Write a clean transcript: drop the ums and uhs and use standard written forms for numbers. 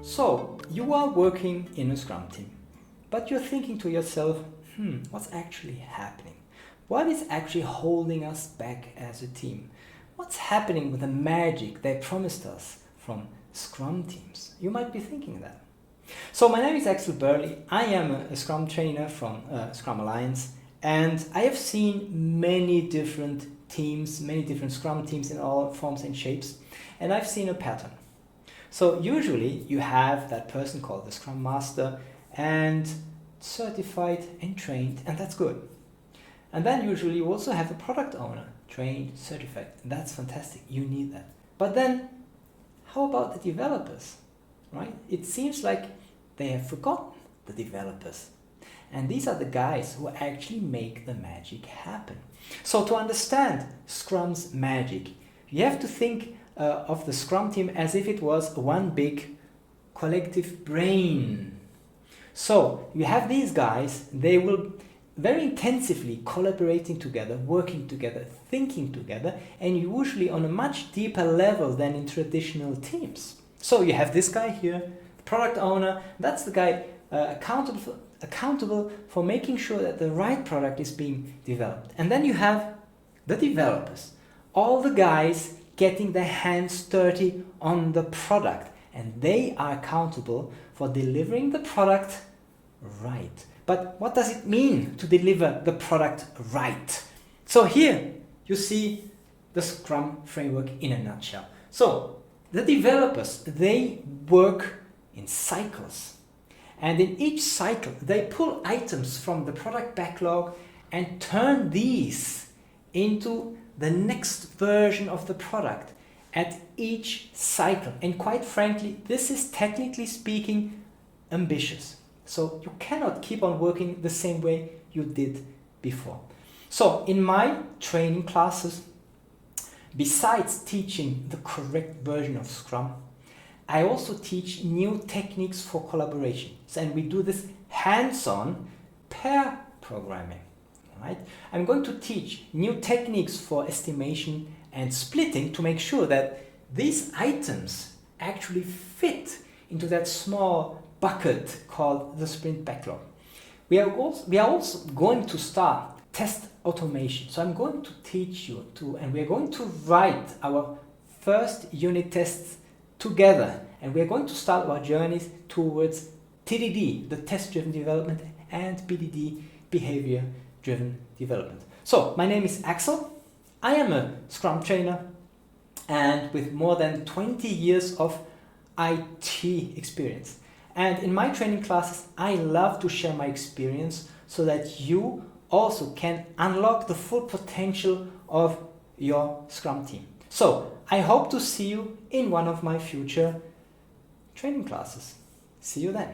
So, you are working in a Scrum team, but you're thinking to yourself, what's actually happening? What is actually holding us back as a team? What's happening with the magic they promised us from Scrum teams? You might be thinking that. So my name is Axel Berle. I am a Scrum trainer from Scrum Alliance, and I have seen many different teams, many different Scrum teams in all forms and shapes, and I've seen a pattern. So usually you have that person called the Scrum Master and certified and trained, and that's good. And then usually you also have a product owner, trained, certified, and that's fantastic, you need that. But then, how about the developers, right? It seems like they have forgotten the developers. And these are the guys who actually make the magic happen. So to understand Scrum's magic, you have to think of the Scrum team as if it was one big collective brain. So you have these guys, they will very intensively collaborating together, working together, thinking together, and usually on a much deeper level than in traditional teams. So you have this guy here, the product owner, that's the guy accountable for making sure that the right product is being developed. And then you have the developers, all the guys getting their hands dirty on the product, and they are accountable for delivering the product right. But what does it mean to deliver the product right? So here you see the Scrum framework in a nutshell. So the developers, they work in cycles. And in each cycle, they pull items from the product backlog and turn these into the next version of the product at each cycle. And quite frankly, this is technically speaking ambitious. So you cannot keep on working the same way you did before. So in my training classes, besides teaching the correct version of Scrum, I also teach new techniques for collaboration. And we do this hands-on pair programming. Right? I'm going to teach new techniques for estimation and splitting to make sure that these items actually fit into that small bucket called the sprint backlog. We are also going to start test automation. So I'm going to teach you and we're going to write our first unit tests together, and we're going to start our journeys towards TDD, the test-driven development, and BDD, behavior-driven development. So my name is Axel. I am a Scrum trainer, and with more than 20 years of IT experience. And in my training classes, I love to share my experience so that you also can unlock the full potential of your Scrum team. So I hope to see you in one of my future training classes. See you then.